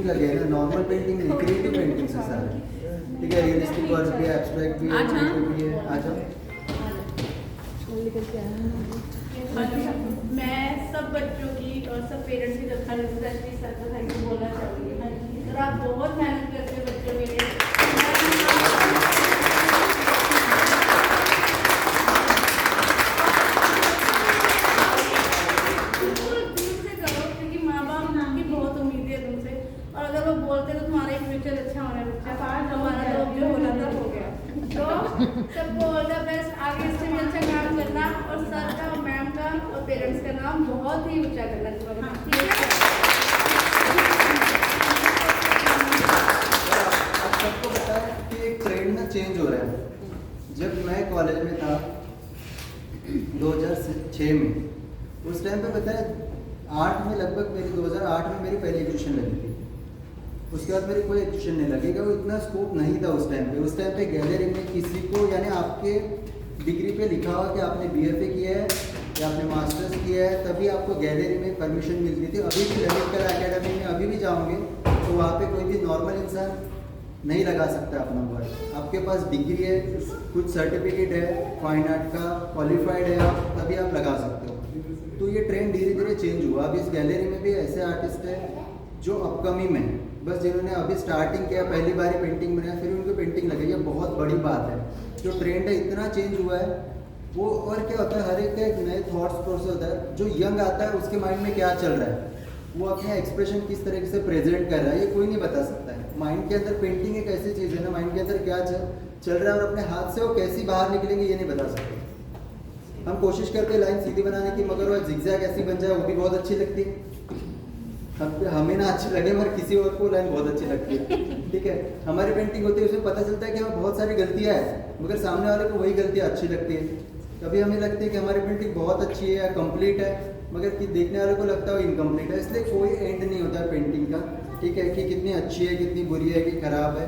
लगे हैं ना, नॉर्मल पेंटिंग नहीं, क्रिएटिव पेंटिंग्स है सारे। ठीक है, रियलिस्टिक वर्क भी है, एब्स्ट्रैक्ट भी है, क्रिएटिव भी है। आ जाओ। मैं सब बच्चों की और सब पेरेंट्स की तरफ से सर को थैंक यू बोलना चाहूँगी। सर आप बहुत मेहनत करते हैं बच्चों के लिए। बिल्कुल दिल से करो, क्योंकि माँ बाप की बहुत उम्मीद है तुमसे, और अगर वो बोलते तो तुम्हारा ही फ्यूचर अच्छा होना है। बच्चा हमारा तो जो होना था हो गया। तो सबको ऑल द बेस्ट, आगे इससे भी अच्छा काम करना, और सर का, मैम का और पेरेंट्स का नाम बहुत ही ऊंचा करना। ठीक है, आप सबको पता है कि एक ट्रेंड ना चेंज हो रहा है। जब मैं कॉलेज में था 2006 में, उस टाइम पे पता है 8 में लगभग मेरी 2008 में मेरी पहली एग्जीबिशन लगी थी। उसके बाद मेरी कोई एग्जीबिशन नहीं लगेगा, वो इतना स्कोप नहीं था उस टाइम पे। उस टाइम पे गैलरी में किसी को, यानी आपके डिग्री पे लिखा हुआ कि आपने BFA किया है या आपने मास्टर्स किया है, तभी आपको गैलरी में परमिशन मिलती थी। अभी भी ललित कला अकेडमी में अभी भी जाओगे तो वहाँ पे कोई भी नॉर्मल इंसान नहीं लगा सकता अपना वर्क। आपके पास डिग्री है, कुछ सर्टिफिकेट है, फाइन आर्ट का क्वालिफाइड है आप, तभी आप लगा सकते हो। तो ये ट्रेंड धीरे धीरे चेंज हुआ। अब इस गैलरी में भी ऐसे आर्टिस्ट हैं जो अपकमिंग में, बस जिन्होंने अभी स्टार्टिंग किया, पहली बार पेंटिंग बनाया, फिर उनको पेंटिंग लगी। ये बहुत बड़ी बात है। जो ट्रेंड है इतना चेंज हुआ है वो, और क्या होता है, हर एक का एक नए थॉट्स प्रोसेस होता है। जो यंग आता है उसके माइंड में क्या चल रहा है, वो अपना एक्सप्रेशन किस तरीके से प्रेजेंट कर रहा है, ये कोई नहीं बता सकता है। माइंड के अंदर पेंटिंग एक ऐसी चीज़ है ना, माइंड के अंदर क्या चल रहा है और अपने हाथ से वो कैसी बाहर निकलेंगे ये नहीं बता सकते। हम कोशिश करते हैं लाइन सीधी बनाने की, मगर वो जिगजैग ऐसी बन जाए, वो भी बहुत अच्छी लगती है। हमें ना अच्छी लगे मगर किसी और को लाइन बहुत अच्छी लगती है। ठीक है, हमारी पेंटिंग होती है, उसमें पता चलता है कि हमें बहुत सारी गलतियाँ हैं, मगर सामने वाले को वही गलतियाँ अच्छी लगती है। कभी हमें लगती है कि हमारी पेंटिंग बहुत अच्छी है या कंप्लीट है, मगर कि देखने वाले को लगता है वो इनकम्प्लीट है। इसलिए कोई एंड नहीं होता है पेंटिंग का। ठीक है, कि कितनी अच्छी है, कितनी बुरी है, कि खराब है,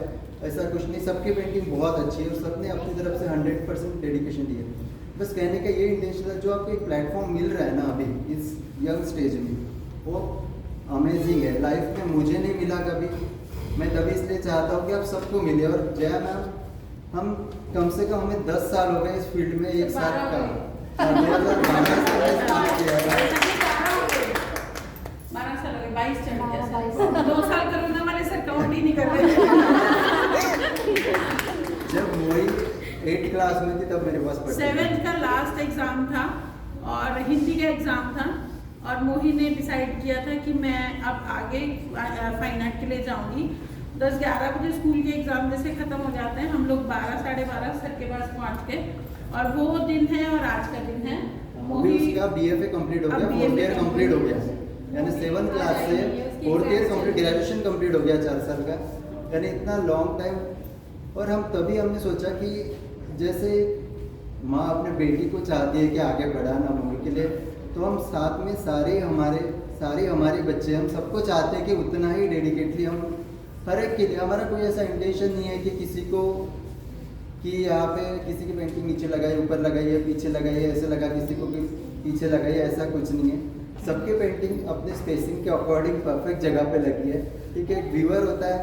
ऐसा कुछ नहीं। सबकी पेंटिंग बहुत अच्छी है और सबने अपनी तरफ से 100% डेडिकेशन दी है। बस कहने का ये इंटेंशन है, जो आपको एक प्लेटफॉर्म मिल रहा है ना अभी इस यंग स्टेज में, वो अमेजिंग है। लाइफ में मुझे नहीं मिला कभी, मैं तभी इसलिए चाहता हूँ कि आप सबको मिले। और जया मैम, हम कम से कम हमें 10 साल हो गए इस फील्ड में, एक साथ का 2012 से मैं स्टार्ट किया है। 12 साल हो गए, 22 चल गया। 2 साल कोरोना वाले सर काउंट ही नहीं कर रहे। जब वही 8th क्लास में थी तब मेरे पास 7th का लास्ट एग्जाम था और हिंदी का एग्जाम था, और मोही ने डिसाइड किया था कि मैं अब आगे फाइन आर्ट के लिए जाऊंगी। 10-11 बजे स्कूल के एग्जाम जैसे खत्म हो जाते हैं, हम लोग 12-12:30 सर के पास पहुंच के, और वो दिन है और आज का दिन है। मोही उसका BFA कंप्लीट हो गया, 4th ईयर कंप्लीट हो गया, यानी 7th क्लास से 4th year complete, graduation complete हो गया 4 साल का, यानी इतना लॉन्ग टाइम। और हम तभी हमने सोचा कि जैसे माँ अपने बेटी को चाहती है कि आगे बढ़ाना मोही के लिए, तो हम साथ में सारे हमारे बच्चे, हम सबको चाहते हैं कि उतना ही डेडिकेटली हम हर एक के लिए। हमारा कोई ऐसा इंटेंशन नहीं है कि किसी को, कि यहाँ पे किसी की पेंटिंग नीचे लगाई, ऊपर लगाई है, पीछे लगाई है, ऐसे लगा, किसी को भी पीछे लगाई है, ऐसा कुछ नहीं है। सबके पेंटिंग अपने स्पेसिंग के अकॉर्डिंग परफेक्ट जगह पे लगी है। ठीक है, एक व्यूअर होता है,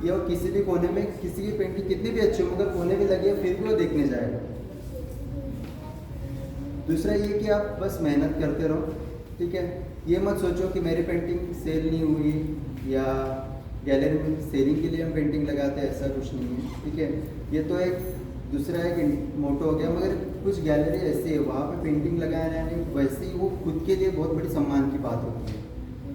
या वो किसी भी कोने में, किसी की पेंटिंग कितनी भी अच्छी हो मगर कोने में लगी है, फिर भी वो देखने जाएगा। दूसरा ये कि आप बस मेहनत करते रहो। ठीक है, ये मत सोचो कि मेरी पेंटिंग सेल नहीं हुई या गैलरी में सेलिंग के लिए हम पेंटिंग लगाते हैं, ऐसा कुछ नहीं है। ठीक है, ये तो एक दूसरा एक मोटो हो गया, मगर कुछ गैलरी ऐसी है वहाँ पे पेंटिंग लगाना है, वैसे ही वो खुद के लिए बहुत बड़ी सम्मान की बात होती है।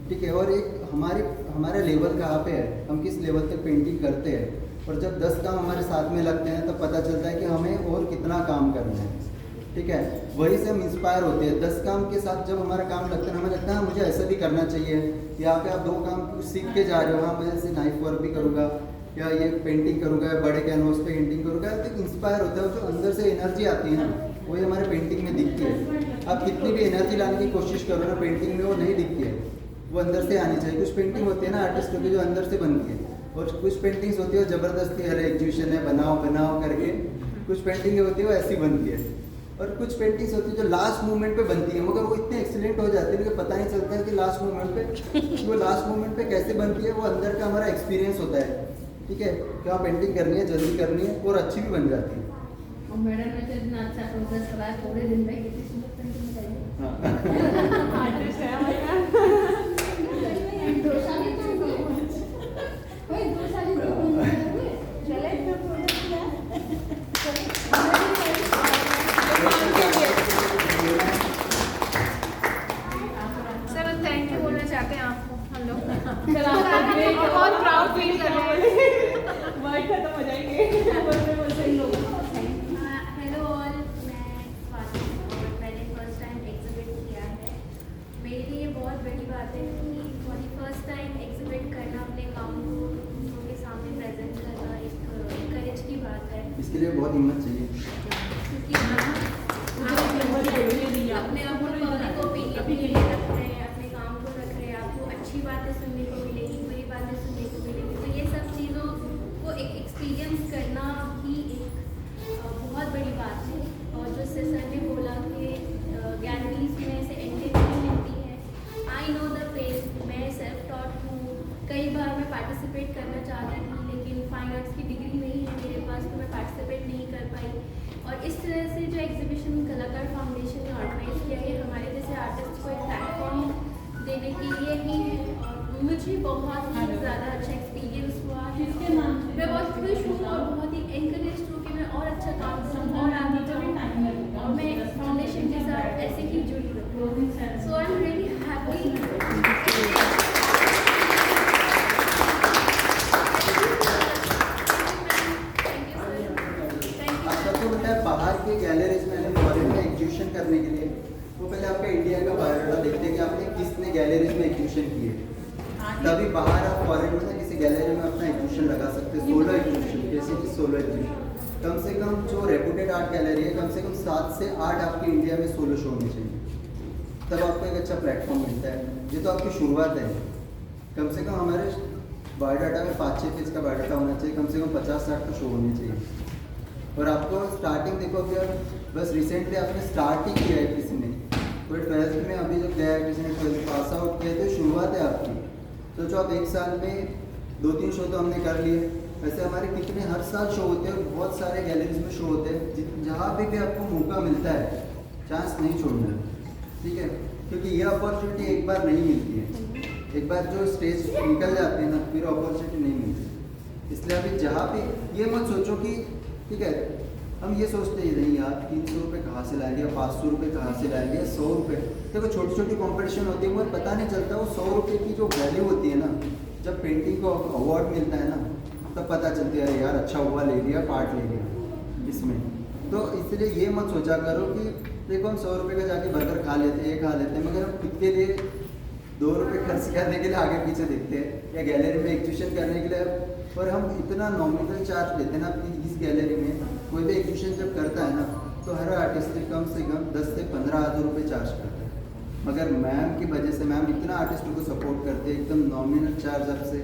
ठीक है, और एक हमारा लेवल कहाँ पे है, हम किस लेवल तक पेंटिंग करते हैं, और जब 10 काम हमारे साथ में लगते हैं तब पता चलता है कि हमें और कितना काम करना है। ठीक है, वही से हम इंस्पायर होते हैं। 10 काम के साथ जब हमारा काम लगता है, हमें लगता है मुझे ऐसा भी करना चाहिए। यहाँ पे आप 2 काम कुछ सीख के जा रहे हो, हाँ मैं जैसे नाइफ वर्क भी करूँगा या ये पेंटिंग करूँगा, बड़े कैनवास पे पेंटिंग करूँगा, तो इंस्पायर होता है। जो अंदर से एनर्जी आती है ना, वही हमारे पेंटिंग में दिखती है। आप कितनी भी एनर्जी लाने की कोशिश करो ना, पेंटिंग में वो नहीं दिखती है, वो अंदर से आनी चाहिए। कुछ पेंटिंग होती है ना आर्टिस्टों की जो अंदर से बनती है, और कुछ पेंटिंग्स होती है ज़बरदस्ती, अरे एग्जीबिशन है बनाओ बनाओ करके। कुछ पेंटिंग होती है वो ऐसी बनती है। और कुछ पेंटिंग्स होती है जो लास्ट मोमेंट पे बनती है, मगर वो इतने एक्सीलेंट हो जाती है कि पता नहीं चलता है कि लास्ट मोमेंट पे वो लास्ट मोमेंट पे कैसे बनती है। वो अंदर का हमारा एक्सपीरियंस होता है, ठीक है, क्या पेंटिंग करनी है, जल्दी करनी है और अच्छी भी बन जाती है। और मैडम ने तो इतना अच्छा प्रोग्रेस कराया थोड़े दिन में, कितनी सुंदर पेंटिंग बनाई है। हाँ। आर्टिस्ट है हमारा। दो साल ही तो कोई 2 साल ही तो चले तो सर थैंक यू बोलना चाहते हैं आपको हम लोग। सर आपका बहुत प्राउड फील कर रहे हैं। वर्ड खत्म हो जाएंगे बोलते बोलते इन लोगों को। हेलो ऑल, मैं स्वाति और मैंने फर्स्ट टाइम एग्जिबिट किया है। मेरे लिए बहुत बड़ी बात है कि for the first time exhibit करना, अपने काम को दूसरों के सामने प्रेजेंट करना एक करेज की बात है, इसके लिए बहुत हिम्मत चाहिए। क्योंकि आप अपने आप को पब्लिक ओपिनियन के लिए रख रहे हैं, अपने काम को रख रहे हैं, आपको अच्छी बातें सुनने को मिलेगी, बुरी बातें सुनने को मिलेगी। तो ये सब चीज़ों को एक एक्सपीरियंस करना ही एक बहुत बड़ी बात है। और जो सर ने बोला कि गैलरीज में से एंट्री नहीं मिलती है, आई नो द पेन। मैं सेल्फ टॉट हूँ, कई बार मैं पार्टिसिपेट करना चाहती थी लेकिन फाइन आर्ट्स की डिग्री नहीं है मेरे पास, तो मैं पार्टिसिपेट नहीं कर पाई। और इस तरह से जो एग्जीबिशन कलाकार फाउंडेशन ने ऑर्गेनाइज किया है, हमारे जैसे आर्टिस्ट को एक प्लेटफॉर्म देने के लिए ही है। और मुझे बहुत ही ज़्यादा अच्छा एक्सपीरियंस हुआ है। मैं बहुत खुश हूँ और बहुत ही एनकरेज हूँ कि मैं और अच्छा काम करूँ और आगे जाऊँ और मैं इस फाउंडेशन के साथ ऐसे ही जुड़ी रहूँ। सो आई एम रियली हैप्पी। आप सबको पता है बाहर के गैलरीज में, फॉरेन में एग्जीबिशन करने के लिए वो पहले आपका इंडिया का बायोडाटा देखते हैं कि आपने किसने गैलरीज में एग्जीबिशन की है, तभी बाहर आप फॉरेन में किसी गैलरी में अपना एग्जीबिशन लगा सकते हैं। सोलो एग्जीबिशन, जैसे कि सोलो एग्जीबिशन कम से कम जो रेपुटेड आर्ट गैलरी है, कम से कम 7 से 8 आपके इंडिया में सोलो शो होने चाहिए, तब आपको एक अच्छा प्लेटफॉर्म मिलता है। ये तो आपकी शुरुआत है। कम से कम हमारे बायोडाटा में 5-6 पेज का बायोडाटा होना चाहिए, कम से कम 50-60 का शो होने चाहिए। और आपको स्टार्टिंग देखो कि बस रिसेंटली आपने स्टार्ट ही किया है, किसी ने कोई 12th में अभी जब गया है, किसी ने 12th पास आउट किया, तो शुरुआत है आपकी। तो जो आप 1 साल में 2-3 शो तो हमने कर लिए, वैसे हमारे कितने हर साल शो होते हैं और बहुत सारे गैलरीज में शो होते हैं। जहाँ पे भी आपको मौका मिलता है, चांस नहीं छोड़ना, ठीक है, क्योंकि ये अपॉर्चुनिटी एक बार नहीं मिलती है। एक बार जो स्टेज निकल जाते हैं ना, फिर अपॉर्चुनिटी नहीं मिलती। इसलिए अभी जहाँ पे ये मत सोचो कि ठीक है, हम ये सोचते ही नहीं यार 300 रुपये कहाँ से लाएंगे, 500 रुपये कहाँ से लाएंगे, 100 रुपये। देखो छोटी छोटी कंपटीशन होती है, वो पता नहीं चलता वो 100 रुपये की जो वैल्यू होती है ना, जब पेंटिंग को अवार्ड मिलता है ना, तब पता चलती है यार अच्छा हुआ, ले लिया, पार्ट ले लिया इसमें। तो इसलिए ये मत सोचा करो कि देखो हम 100 रुपये का जाके बर्गर खा लेते हैं, ये खा लेते हैं, मगर हम खुद के लिए 2 रुपये खर्च करने के लिए आगे पीछे देखते हैं, या गैलरी में एग्जीबिशन करने के लिए। और हम इतना नॉमिनल चार्ज लेते हैं ना अपनी इस गैलरी में, कोई भी एग्जीबिशन जब करता है ना, तो हर आर्टिस्ट कम से कम 10 से 15 हज़ार रुपये चार्ज करता है। मगर मैम की वजह से, मैम इतना आर्टिस्टों को सपोर्ट करते हैं, एकदम नॉमिनल चार्ज आपसे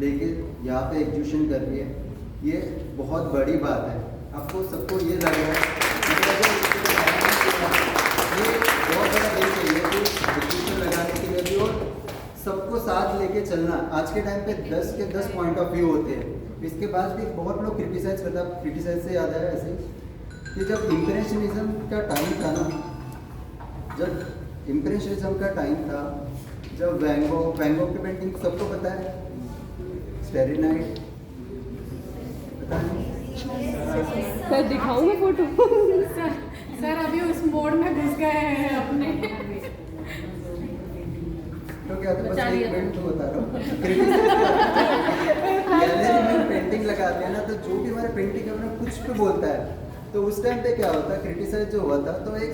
लेके यहाँ पे एग्जीबिशन कर रही है, ये बहुत बड़ी बात है। आपको सबको ये लग रहा है ये बहुत बड़ा दिन चाहिए कि एग्जीबिशन लगाने के लिए भी, और सबको साथ लेके चलना। आज के टाइम पे 10 के 10 पॉइंट ऑफ व्यू होते हैं, इसके बाद भी बहुत लोग क्रिटिसाइज करते हैं। क्रिटिसाइज से याद आया ऐसे कि जब इम्प्रेशनिज्म का टाइम था ना, जब इम्प्रेशनिज्म का टाइम था, जब वैन गॉग की पेंटिंग सबको पता है, स्टेरी नाइट पता नहीं, सर दिखाऊंगा फोटो। सर अभी उस मोड में घुस गए हैं अपने। तो क्या था, बस एक मिनट तो बता रहा हूँ। गैलरी में पेंटिंग लगाते हैं ना, तो जो भी हमारे पेंटिंग है ना कुछ पे बोलता है, तो उस टाइम पे क्या होता है, क्रिटिसाइज जो हुआ था, तो एक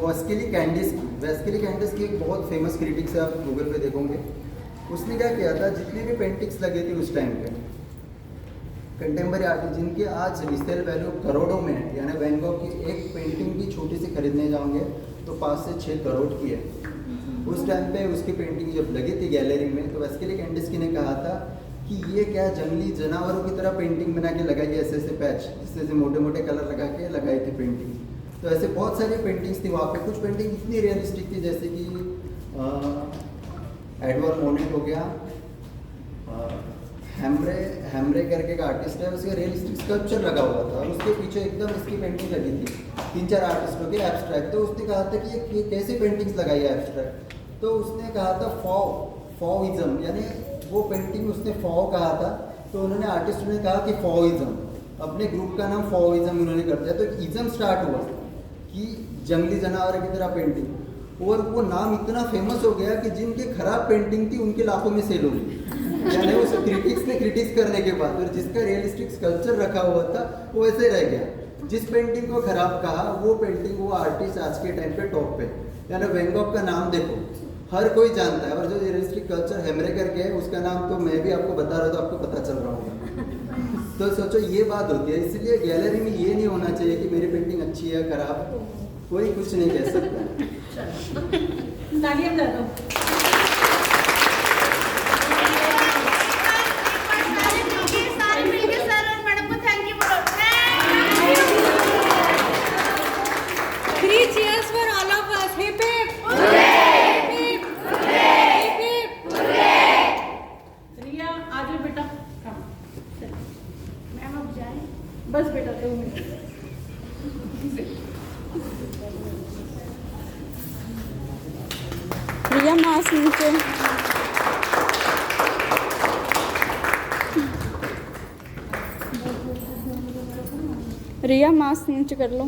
वेस्किली कैंडिस की एक बहुत फेमस क्रिटिक्स है, आप गूगल पे देखोगे। उसने क्या किया था, जितनी भी पेंटिंग्स लगी थी उस टाइम पे, कंटेम्पररी आर्टिस्ट जिनकी आज रिसेल वैल्यू करोड़ों में है, यानी वैन गॉग की एक पेंटिंग भी छोटी सी खरीदने जाओगे तो 5 से 6 करोड़ की है। उस टाइम पे उसकी पेंटिंग जब लगी थी गैलरी में, तो वेस्किली कैंडिस ने कहा था कि ये क्या जंगली जानवरों की तरह पेंटिंग बना के लगाई है, ऐसे ऐसे पैच, जिससे मोटे मोटे कलर लगा के लगाई थी पेंटिंग। तो ऐसे बहुत सारी पेंटिंग्स थी वहाँ पे। कुछ पेंटिंग इतनी रियलिस्टिक थी जैसे कि एडवर्ड मोनेट हो गया, हैम्ब्रे करके एक आर्टिस्ट है, उसका रियलिस्टिक स्कल्पचर लगा हुआ था और उसके पीछे एकदम इसकी पेंटिंग लगी थी। 3-4 आर्टिस्टों की एब्स्ट्रैक्ट। तो उसने कहा था कि ये कैसी पेंटिंग्स लगाई है एब्स्ट्रैक्ट। तो उसने कहा था फॉइज्म, यानी वो पेंटिंग उसने फॉ कहा था। तो उन्होंने आर्टिस्ट ने कहा कि फॉइज्म, अपने ग्रुप का नाम फॉइज्म उन्होंने कर दिया। तो एक इज्म स्टार्ट हुआ कि जंगली जानवर की तरह पेंटिंग, और वो नाम इतना फेमस हो गया कि जिनकी खराब पेंटिंग थी उनके लाखों में सेल हो गई। यानी उस क्रिटिक्स ने क्रिटिक्स करने के बाद, और जिसका रियलिस्टिक स्कल्पचर रखा हुआ था वो ऐसे रह गया। जिस पेंटिंग को खराब कहा वो पेंटिंग, वो आर्टिस्ट आज के टाइम पे टॉप पे। यानी वैन गॉग का नाम देखो हर कोई जानता है, और जो रियलिस्टिक कल्चर हैम्ब्रे करके है उसका नाम तो मैं भी आपको बता रहा हूँ तो आपको पता चल रहा होगा। तो सोचो ये बात होती है। इसलिए गैलरी में ये नहीं होना चाहिए कि मेरी पेंटिंग अच्छी है खराब, कोई कुछ नहीं कह सकता। तालियां बजा दो। सारे मिलके सर और मैडम को थैंक यू बोलो। 3 cheers for all of us. Hip hip. रिया आ जाओ बेटा। मैम अब जाए। बस बेटा 2 मिनट। रिया मास्क नीचे। रिया मास्क नीचे कर लो।